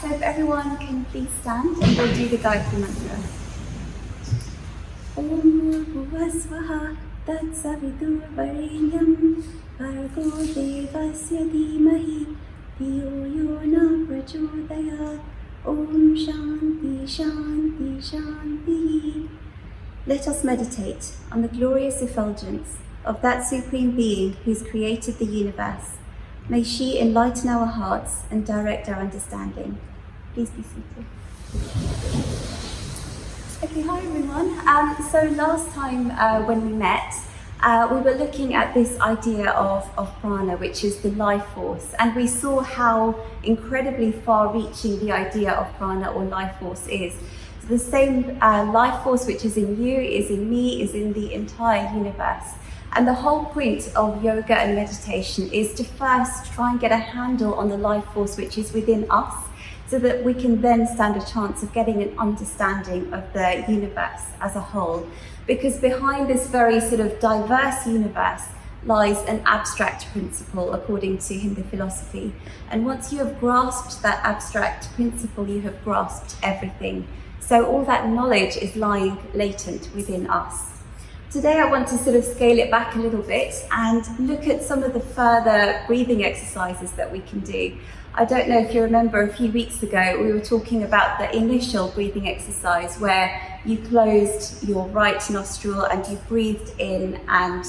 So if everyone can please stand and we'll do the Gayatri Mantra. Om Bhuvasvaha Tatsavidurvarenyam Bhargo Devasya Dhimahi Dhiyo Yo Na Prachodayat. Om Shanti Shanti Shanti. Let us meditate on the glorious effulgence of that Supreme Being who's created the universe. May she enlighten our hearts and direct our understanding. Please be seated. Okay, hi everyone. So last time when we met, we were looking at this idea of prana, which is the life force, and we saw how incredibly far-reaching the idea of prana or life force is. So the same life force which is in you, is in me, is in the entire universe. And the whole point of yoga and meditation is to first try and get a handle on the life force which is within us, so that we can then stand a chance of getting an understanding of the universe as a whole. Because behind this very sort of diverse universe lies an abstract principle according to Hindu philosophy. And once you have grasped that abstract principle, you have grasped everything. So all that knowledge is lying latent within us. Today I want to sort of scale it back a little bit and look at some of the further breathing exercises that we can do. I don't know if you remember, a few weeks ago we were talking about the initial breathing exercise where you closed your right nostril and you breathed in, and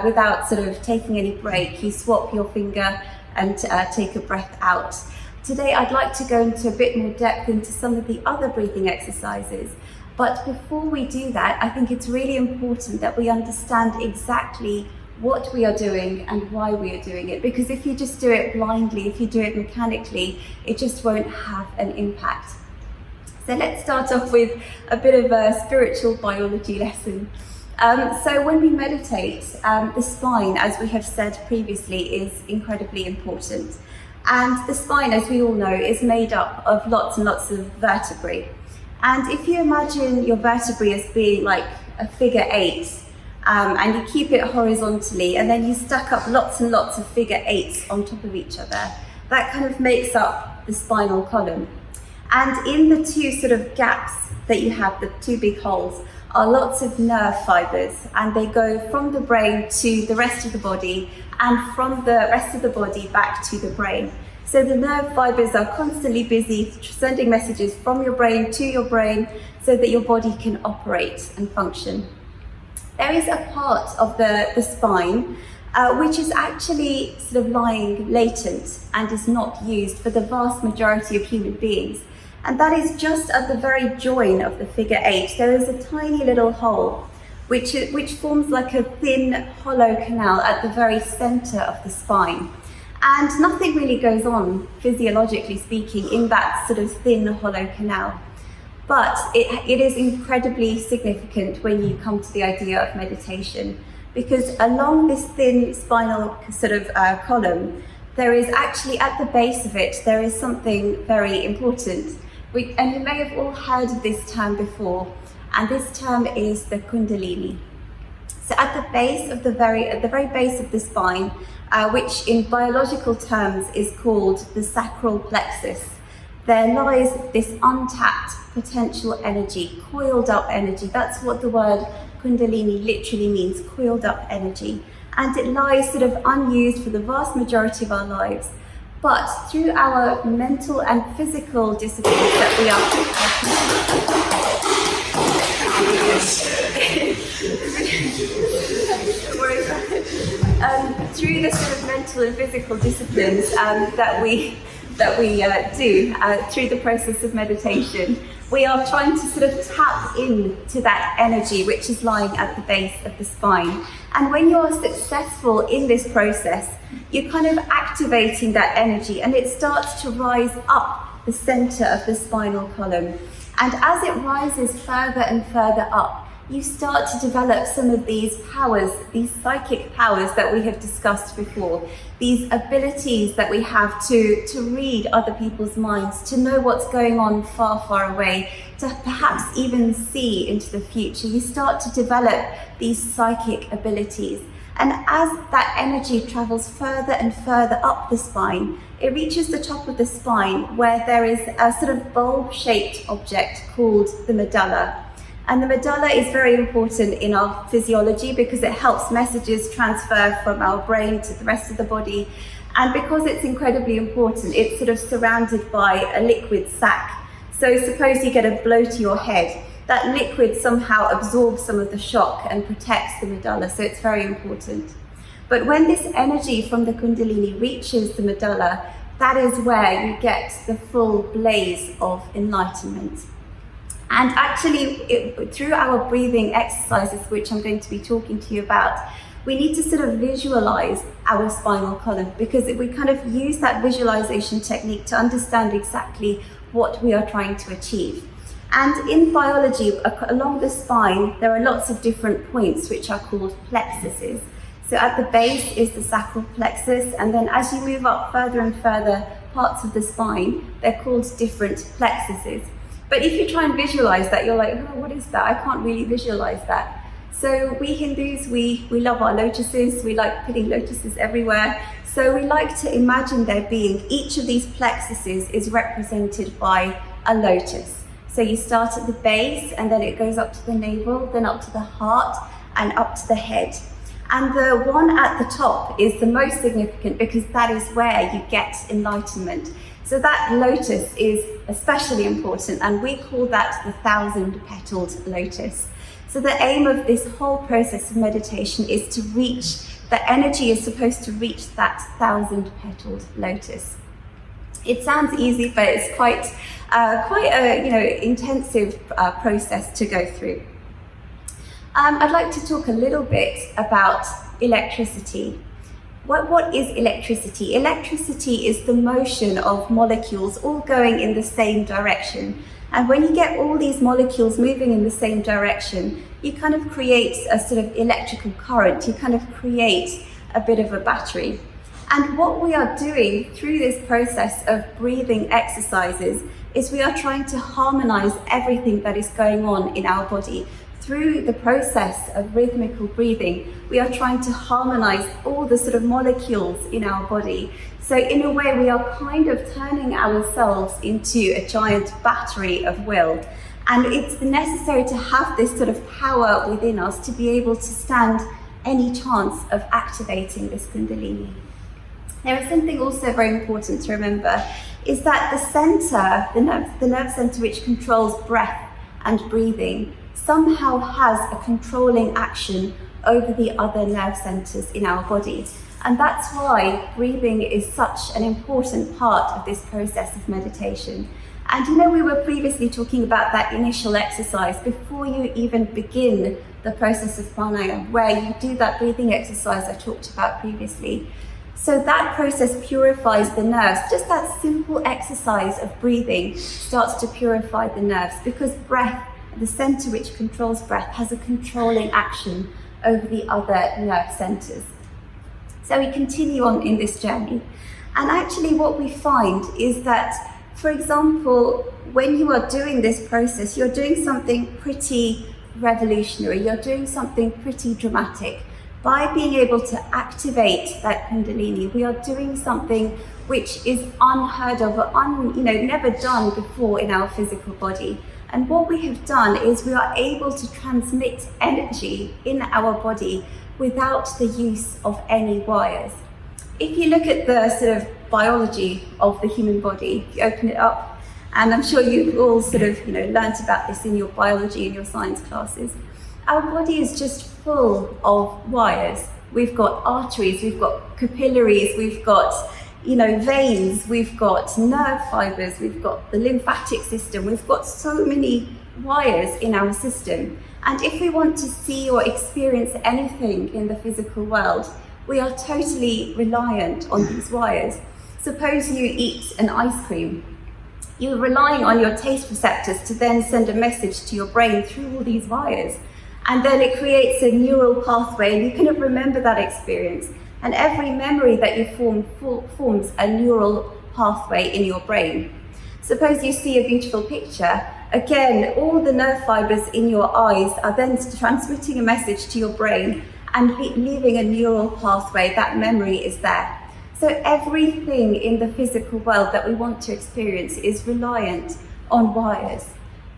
without sort of taking any break, you swap your finger and take a breath out. Today I'd like to go into a bit more depth into some of the other breathing exercises. But before we do that, I think it's really important that we understand exactly what we are doing and why we are doing it. Because if you just do it blindly, if you do it mechanically, it just won't have an impact. So let's start off with a bit of a spiritual biology lesson. So when we meditate, the spine, as we have said previously, is incredibly important. And the spine, as we all know, is made up of lots and lots of vertebrae. And if you imagine your vertebrae as being like a figure 8, and you keep it horizontally, and then you stack up lots and lots of figure 8s on top of each other, that kind of makes up the spinal column. And in the two sort of gaps that you have, the two big holes, are lots of nerve fibers, and they go from the brain to the rest of the body, and from the rest of the body back to the brain. So the nerve fibers are constantly busy sending messages from your brain to your brain so that your body can operate and function. There is a part of the spine which is actually sort of lying latent and is not used for the vast majority of human beings. And that is just at the very join of the figure 8. There is a tiny little hole which forms like a thin hollow canal at the very center of the spine. And nothing really goes on, physiologically speaking, in that sort of thin hollow canal. But it is incredibly significant when you come to the idea of meditation, because along this thin spinal sort of column, there is actually at the base of it, there is something very important. And you may have all heard of this term before, and this term is the Kundalini. So at the base of the very base of the spine, which in biological terms is called the sacral plexus, there lies this untapped potential energy, coiled up energy. That's what the word Kundalini literally means, coiled up energy. And it lies sort of unused for the vast majority of our lives. But through our mental and physical disciplines that we are through the sort of mental and physical disciplines that we do through the process of meditation, we are trying to sort of tap into that energy which is lying at the base of the spine. And when you're successful in this process, you're kind of activating that energy, and it starts to rise up the center of the spinal column. And as it rises further and further up, you start to develop some of these powers, these psychic powers that we have discussed before, these abilities that we have to read other people's minds, to know what's going on far, far away, to perhaps even see into the future. You start to develop these psychic abilities. And as that energy travels further and further up the spine, it reaches the top of the spine where there is a sort of bulb-shaped object called the medulla. And the medulla is very important in our physiology because it helps messages transfer from our brain to the rest of the body. And because it's incredibly important, it's sort of surrounded by a liquid sac. So suppose you get a blow to your head, that liquid somehow absorbs some of the shock and protects the medulla, so it's very important. But when this energy from the Kundalini reaches the medulla, that is where you get the full blaze of enlightenment. And actually, through our breathing exercises, which I'm going to be talking to you about, we need to sort of visualize our spinal column, because we kind of use that visualization technique to understand exactly what we are trying to achieve. And in biology, along the spine, there are lots of different points which are called plexuses. So at the base is the sacral plexus, and then as you move up further and further parts of the spine, they're called different plexuses. But if you try and visualize that, you're like, oh, what is that? I can't really visualize that. So we Hindus, we love our lotuses, we like putting lotuses everywhere. So we like to imagine there being, each of these plexuses is represented by a lotus. So you start at the base, and then it goes up to the navel, then up to the heart, and up to the head. And the one at the top is the most significant because that is where you get enlightenment. So that lotus is especially important, and we call that the 1,000-petaled lotus. So the aim of this whole process of meditation is to reach, the energy is supposed to reach that 1,000-petaled lotus. It sounds easy, but it's quite a intensive process to go through. I'd like to talk a little bit about electricity. What is electricity? Electricity is the motion of molecules all going in the same direction. And when you get all these molecules moving in the same direction, you kind of create a sort of electrical current. You kind of create a bit of a battery. And what we are doing through this process of breathing exercises is we are trying to harmonize everything that is going on in our body. Through the process of rhythmical breathing, we are trying to harmonize all the sort of molecules in our body. So in a way, we are kind of turning ourselves into a giant battery of will. And it's necessary to have this sort of power within us to be able to stand any chance of activating this Kundalini. There is something also very important to remember, is that the center, the nerve center which controls breath and breathing, somehow has a controlling action over the other nerve centers in our body. And that's why breathing is such an important part of this process of meditation. And we were previously talking about that initial exercise before you even begin the process of pranayama, where you do that breathing exercise I talked about previously. So that process purifies the nerves. Just that simple exercise of breathing starts to purify the nerves, because breath, the center which controls breath, has a controlling action over the other nerve centers. So we continue on in this journey. And actually what we find is that, for example, when you are doing this process, you're doing something pretty revolutionary, you're doing something pretty dramatic. By being able to activate that Kundalini, we are doing something which is unheard of, or never done before in our physical body. And what we have done is we are able to transmit energy in our body without the use of any wires. If you look at the sort of biology of the human body, if you open it up, and I'm sure you've all sort of learnt about this in your biology and your science classes, our body is just full of wires. We've got arteries, we've got capillaries, we've got veins, we've got nerve fibers, we've got the lymphatic system, we've got so many wires in our system. And if we want to see or experience anything in the physical world, we are totally reliant on these wires. Suppose you eat an ice cream. You're relying on your taste receptors to then send a message to your brain through all these wires. And then it creates a neural pathway, and you kind of remember that experience. And every memory that you forms a neural pathway in your brain. Suppose you see a beautiful picture. Again, all the nerve fibers in your eyes are then transmitting a message to your brain, and leaving a neural pathway. That memory is there. So everything in the physical world that we want to experience is reliant on wires.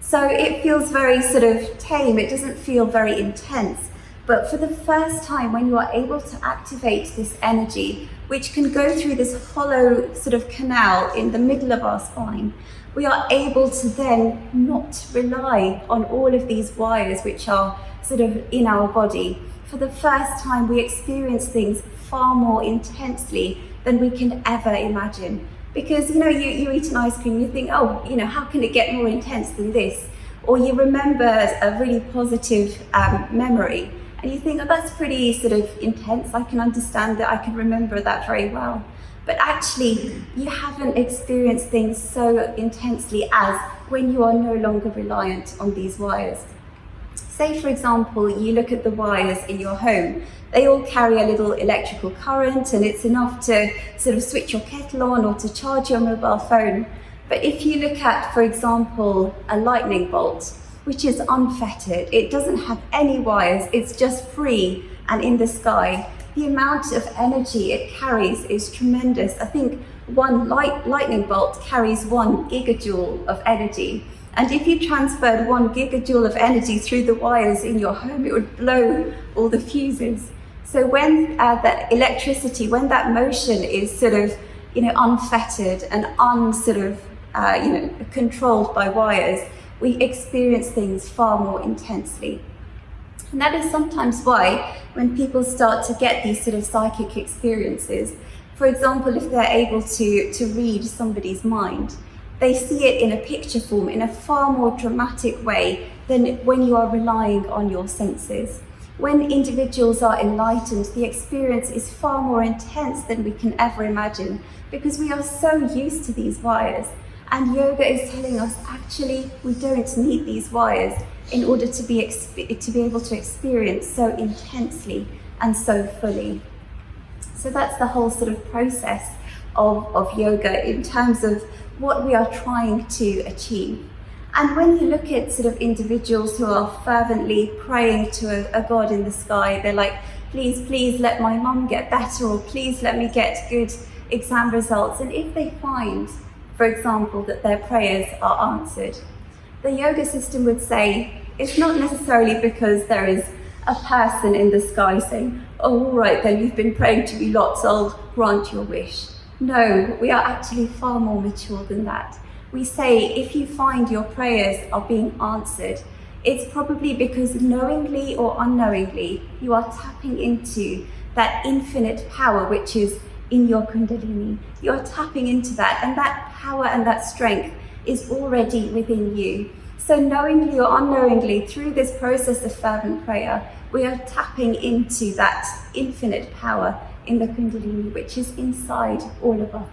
So it feels very sort of tame, it doesn't feel very intense. But for the first time, when you are able to activate this energy, which can go through this hollow sort of canal in the middle of our spine, we are able to then not rely on all of these wires which are sort of in our body. For the first time, we experience things far more intensely than we can ever imagine. Because, you eat an ice cream, you think, oh, how can it get more intense than this? Or you remember a really positive memory, and you think, oh, that's pretty sort of intense. I can understand that, I can remember that very well. But actually, you haven't experienced things so intensely as when you are no longer reliant on these wires. Say, for example, you look at the wires in your home. They all carry a little electrical current, and it's enough to sort of switch your kettle on or to charge your mobile phone. But if you look at, for example, a lightning bolt, which is unfettered, it doesn't have any wires, it's just free and in the sky, the amount of energy it carries is tremendous. I think one lightning bolt carries 1 gigajoule of energy. And if you transferred 1 gigajoule of energy through the wires in your home, it would blow all the fuses. So when that electricity, when that motion is sort of, unfettered and controlled by wires, we experience things far more intensely. And that is sometimes why when people start to get these sort of psychic experiences, for example, if they're able to read somebody's mind, they see it in a picture form in a far more dramatic way than when you are relying on your senses. When individuals are enlightened, the experience is far more intense than we can ever imagine, because we are so used to these wires. And yoga is telling us, actually, we don't need these wires in order to be able to experience so intensely and so fully. So that's the whole sort of process of yoga in terms of what we are trying to achieve. And when you look at sort of individuals who are fervently praying to a God in the sky, they're like, please let my mum get better, or please let me get good exam results. And if they find, for example, that their prayers are answered, the yoga system would say it's not necessarily because there is a person in the sky saying, oh, all right, then you've been praying to me lots, I'll grant your wish. No, we are actually far more mature than that. We say if you find your prayers are being answered, it's probably because knowingly or unknowingly, you are tapping into that infinite power which is in your Kundalini. You're tapping into that, and that power and that strength is already within you. So knowingly or unknowingly, through this process of fervent prayer, we are tapping into that infinite power in the Kundalini, which is inside all of us.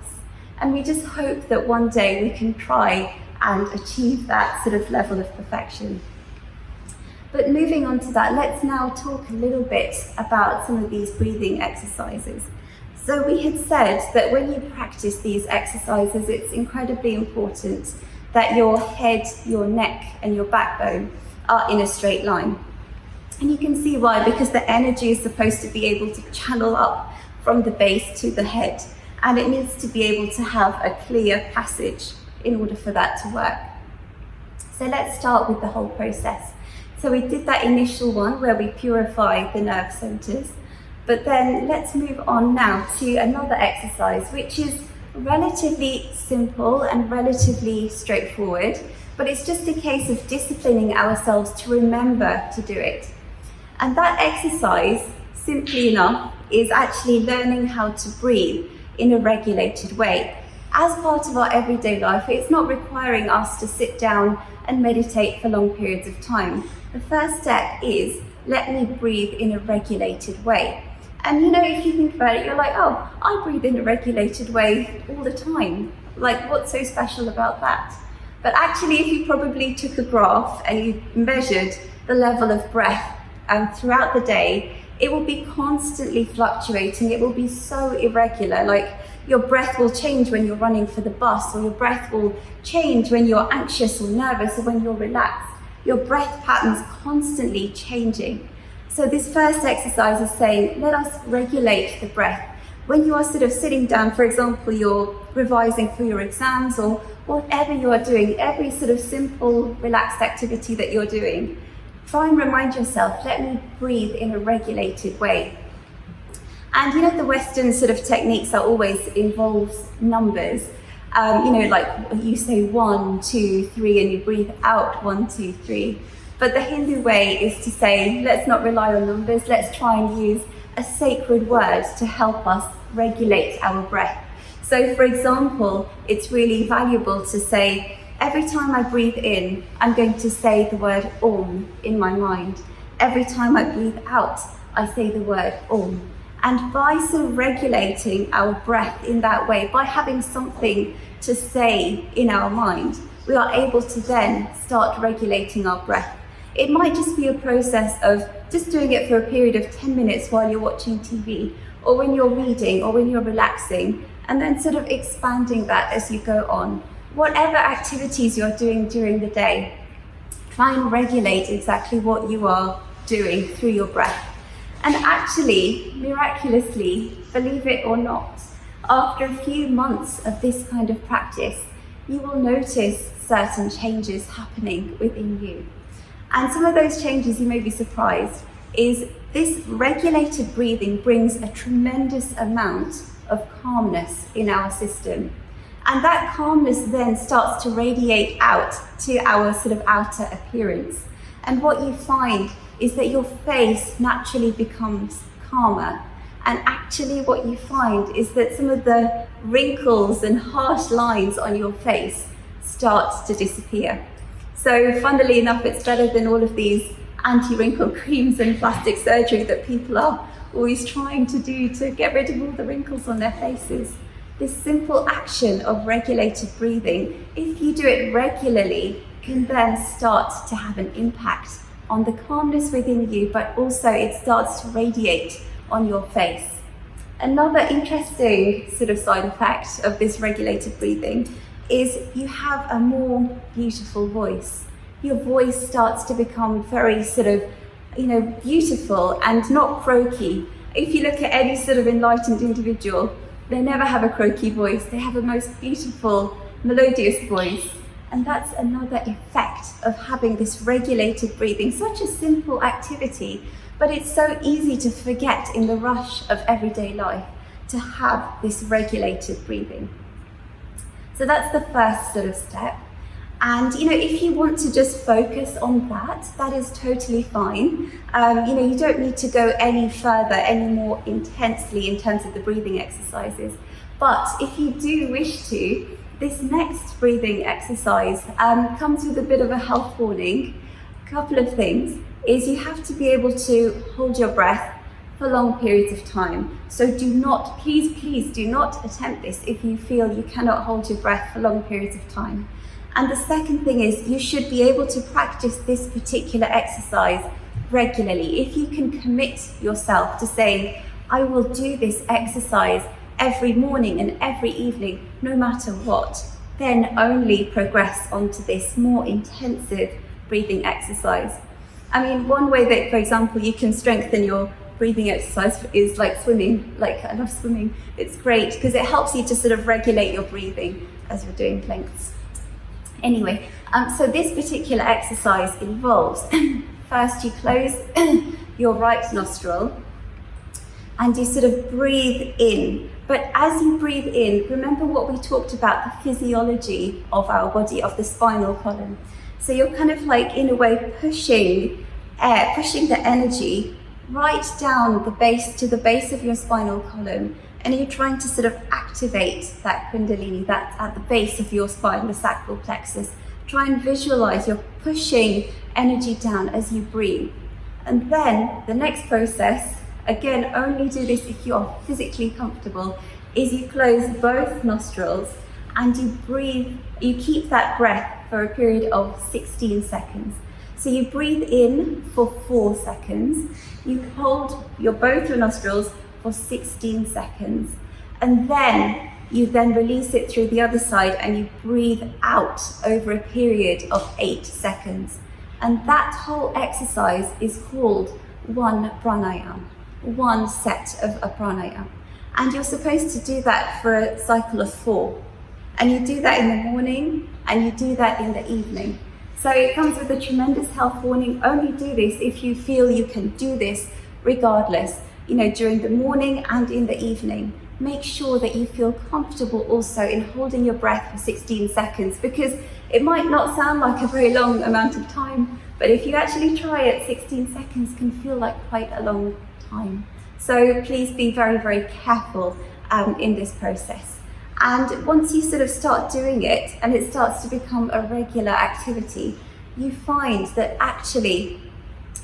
And we just hope that one day we can try and achieve that sort of level of perfection. But moving on to that, let's now talk a little bit about some of these breathing exercises. So we had said that when you practice these exercises, it's incredibly important that your head, your neck, and your backbone are in a straight line. And you can see why, because the energy is supposed to be able to channel up from the base to the head. And it needs to be able to have a clear passage in order for that to work. So let's start with the whole process. So we did that initial one where we purify the nerve centers, but then let's move on now to another exercise, which is relatively simple and relatively straightforward, but it's just a case of disciplining ourselves to remember to do it. And that exercise, simply enough, is actually learning how to breathe in a regulated way. As part of our everyday life, it's not requiring us to sit down and meditate for long periods of time. The first step is, let me breathe in a regulated way. And if you think about it, you're like, oh, I breathe in a regulated way all the time. Like, what's so special about that? But actually, if you probably took a graph and you measured the level of breath throughout the day, it will be constantly fluctuating. It will be so irregular. Like, your breath will change when you're running for the bus, or your breath will change when you're anxious or nervous, or when you're relaxed. Your breath pattern's constantly changing. So this first exercise is saying, let us regulate the breath. When you are sort of sitting down, for example, you're revising for your exams or whatever you are doing, every sort of simple, relaxed activity that you're doing, try and remind yourself, let me breathe in a regulated way. And you know, the Western sort of techniques are always involves numbers. Like you say 1, 2, 3, and you breathe out 1, 2, 3. But the Hindu way is to say, let's not rely on numbers, let's try and use a sacred word to help us regulate our breath. So for example, it's really valuable to say, every time I breathe in, I'm going to say the word Om in my mind. Every time I breathe out, I say the word Om. And by sort of regulating our breath in that way, by having something to say in our mind, we are able to then start regulating our breath. It might just be a process of just doing it for a period of 10 minutes while you're watching TV, or when you're reading, or when you're relaxing, and then sort of expanding that as you go on. Whatever activities you're doing during the day, try and regulate exactly what you are doing through your breath. And actually, miraculously, believe it or not, after a few months of this kind of practice, you will notice certain changes happening within you. And some of those changes, you may be surprised, is this regulated breathing brings a tremendous amount of calmness in our system. And that calmness then starts to radiate out to our sort of outer appearance. And what you find is that your face naturally becomes calmer. And actually what you find is that some of the wrinkles and harsh lines on your face start to disappear. So funnily enough, it's better than all of these anti-wrinkle creams and plastic surgery that people are always trying to do to get rid of all the wrinkles on their faces. This simple action of regulated breathing, if you do it regularly, can then start to have an impact on the calmness within you, but also it starts to radiate on your face. Another interesting sort of side effect of this regulated breathing is you have a more beautiful voice. Your voice starts to become very sort of, beautiful and not croaky. If you look at any sort of enlightened individual, they never have a croaky voice. They have a most beautiful, melodious voice. And that's another effect of having this regulated breathing, such a simple activity, but it's so easy to forget in the rush of everyday life to have this regulated breathing. So that's the first sort of step. And if you want to just focus on that, that is totally fine. You don't need to go any further, any more intensely in terms of the breathing exercises. But if you do wish to, this next breathing exercise comes with a bit of a health warning. A couple of things is you have to be able to hold your breath for long periods of time. So do not, please do not attempt this if you feel you cannot hold your breath for long periods of time. And the second thing is you should be able to practice this particular exercise regularly. If you can commit yourself to saying, I will do this exercise every morning and every evening, no matter what, then only progress onto this more intensive breathing exercise. I mean, one way that, for example, you can strengthen your breathing exercise is like swimming. I love swimming. It's great because it helps you to sort of regulate your breathing as you're doing planks. Anyway, so this particular exercise involves, first you close your right nostril and you sort of breathe in. But as you breathe in, remember what we talked about, the physiology of our body, of the spinal column. So you're kind of like, in a way, pushing the energy right down the base of your spinal column. And you're trying to sort of activate that Kundalini that's at the base of your spine, the sacral plexus. Try and visualize you're pushing energy down as you breathe. And then the next process, again, only do this if you're physically comfortable, is you close both nostrils and you breathe, you keep that breath for a period of 16 seconds. So you breathe in for 4 seconds, you hold both your nostrils for 16 seconds, and then you release it through the other side and you breathe out over a period of 8 seconds. And that whole exercise is called one pranayama, one set of a pranayama. And you're supposed to do that for a cycle of 4. And you do that in the morning and you do that in the evening. So it comes with a tremendous health warning. Only do this if you feel you can do this regardless, during the morning and in the evening. Make sure that you feel comfortable also in holding your breath for 16 seconds, because it might not sound like a very long amount of time, but if you actually try it, 16 seconds can feel like quite a long time. So please be very, very careful in this process. And once you sort of start doing it and it starts to become a regular activity, you find that actually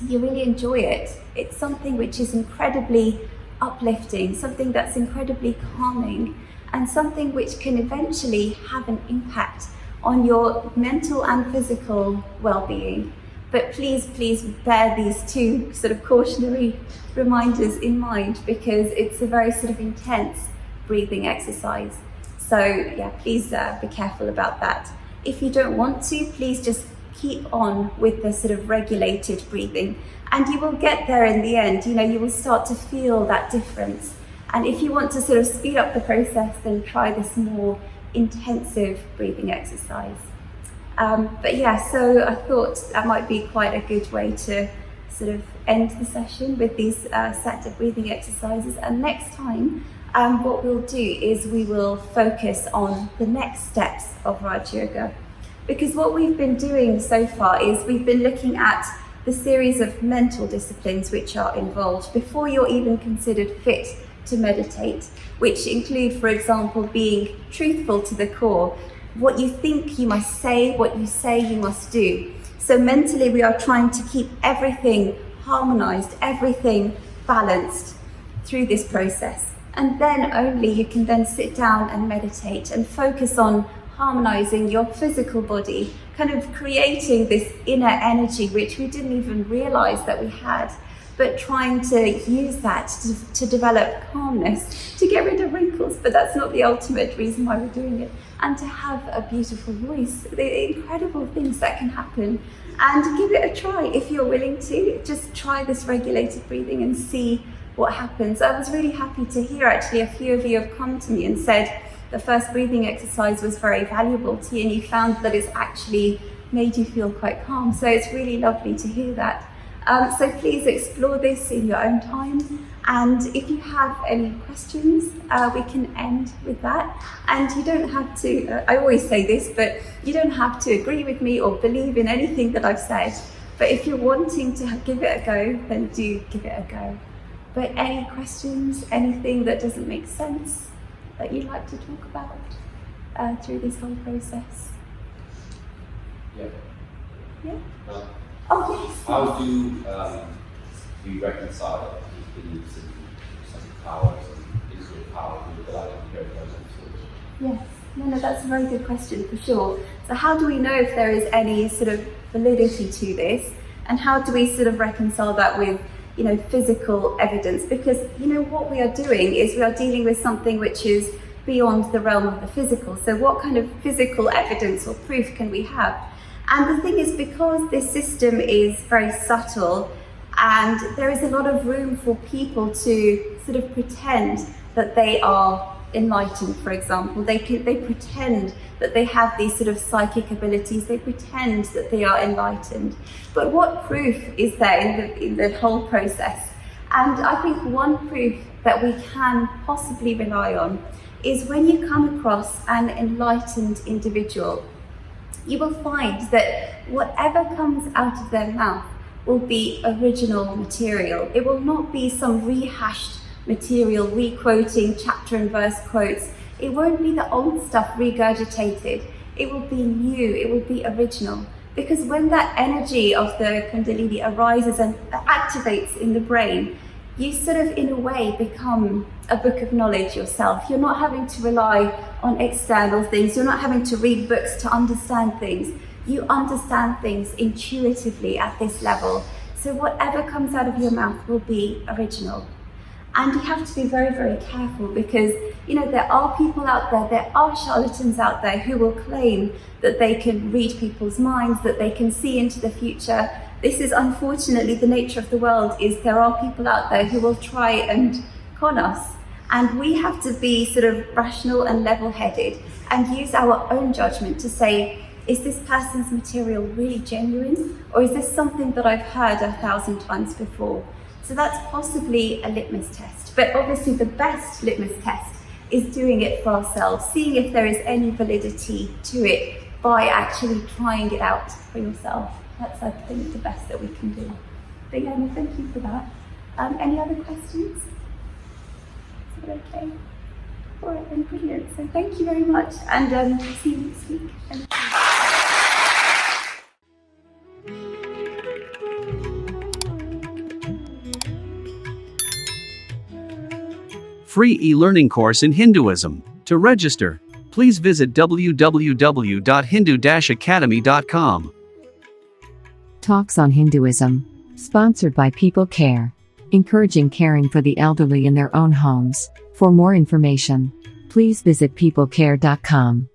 you really enjoy it. It's something which is incredibly uplifting, something that's incredibly calming, and something which can eventually have an impact on your mental and physical well-being. But please bear these 2 sort of cautionary reminders in mind, because it's a very sort of intense breathing exercise. So yeah, please be careful about that. If you don't want to, please just keep on with the sort of regulated breathing, and you will get there in the end. You will start to feel that difference. And if you want to sort of speed up the process, then try this more intensive breathing exercise. But yeah, so I thought that might be quite a good way to sort of end the session with these set of breathing exercises. And next time, what we'll do is we will focus on the next steps of Raj Yoga. Because what we've been doing so far is we've been looking at the series of mental disciplines which are involved before you're even considered fit to meditate, which include, for example, being truthful to the core. What you think you must say, what you say you must do. So mentally we are trying to keep everything harmonized, everything balanced through this process. And then only you can then sit down and meditate and focus on harmonizing your physical body, kind of creating this inner energy which we didn't even realize that we had, but trying to use that to develop calmness, to get rid of wrinkles, but that's not the ultimate reason why we're doing it, and to have a beautiful voice, the incredible things that can happen. And give it a try if you're willing to. Just try this regulated breathing and see what happens. I was really happy to hear actually a few of you have come to me and said the first breathing exercise was very valuable to you and you found that it's actually made you feel quite calm. So it's really lovely to hear that. So please explore this in your own time. And if you have any questions, we can end with that. And you don't have to, I always say this, but you don't have to agree with me or believe in anything that I've said. But if you're wanting to give it a go, then do give it a go. But any questions, anything that doesn't make sense that you'd like to talk about through this whole process? Yeah. Yeah? Oh, yes. How do you reconcile these beliefs and some powers and Israel power with the light of the Yes. No, that's a very good question for sure. So how do we know if there is any sort of validity to this? And how do we sort of reconcile that with, physical evidence? Because, what we are doing is we are dealing with something which is beyond the realm of the physical. So what kind of physical evidence or proof can we have? And the thing is, because this system is very subtle and there is a lot of room for people to sort of pretend that they are enlightened, for example. They pretend that they have these sort of psychic abilities. They pretend that they are enlightened. But what proof is there in the whole process? And I think one proof that we can possibly rely on is when you come across an enlightened individual, you will find that whatever comes out of their mouth will be original material. It will not be some rehashed material, re-quoting chapter and verse quotes. It won't be the old stuff regurgitated. It will be new, it will be original. Because when that energy of the Kundalini arises and activates in the brain, you sort of, in a way, become a book of knowledge yourself. You're not having to rely on external things. You're not having to read books to understand things. You understand things intuitively at this level. So whatever comes out of your mouth will be original. And you have to be very, very careful because, there are people out there are charlatans out there who will claim that they can read people's minds, that they can see into the future. This is unfortunately the nature of the world, is there are people out there who will try and con us. And we have to be sort of rational and level-headed and use our own judgment to say, is this person's material really genuine? Or is this something that I've heard 1,000 times before? So that's possibly a litmus test. But obviously the best litmus test is doing it for ourselves, seeing if there is any validity to it by actually trying it out for yourself. That's, I think, the best that we can do. But yeah, no, thank you for that. Any other questions? Is it okay? All right, then, brilliant. So thank you very much, and see you next week. Free e-learning course in Hinduism. To register, please visit www.hindu-academy.com. Talks on Hinduism. Sponsored by People Care. Encouraging caring for the elderly in their own homes. For more information, please visit peoplecare.com.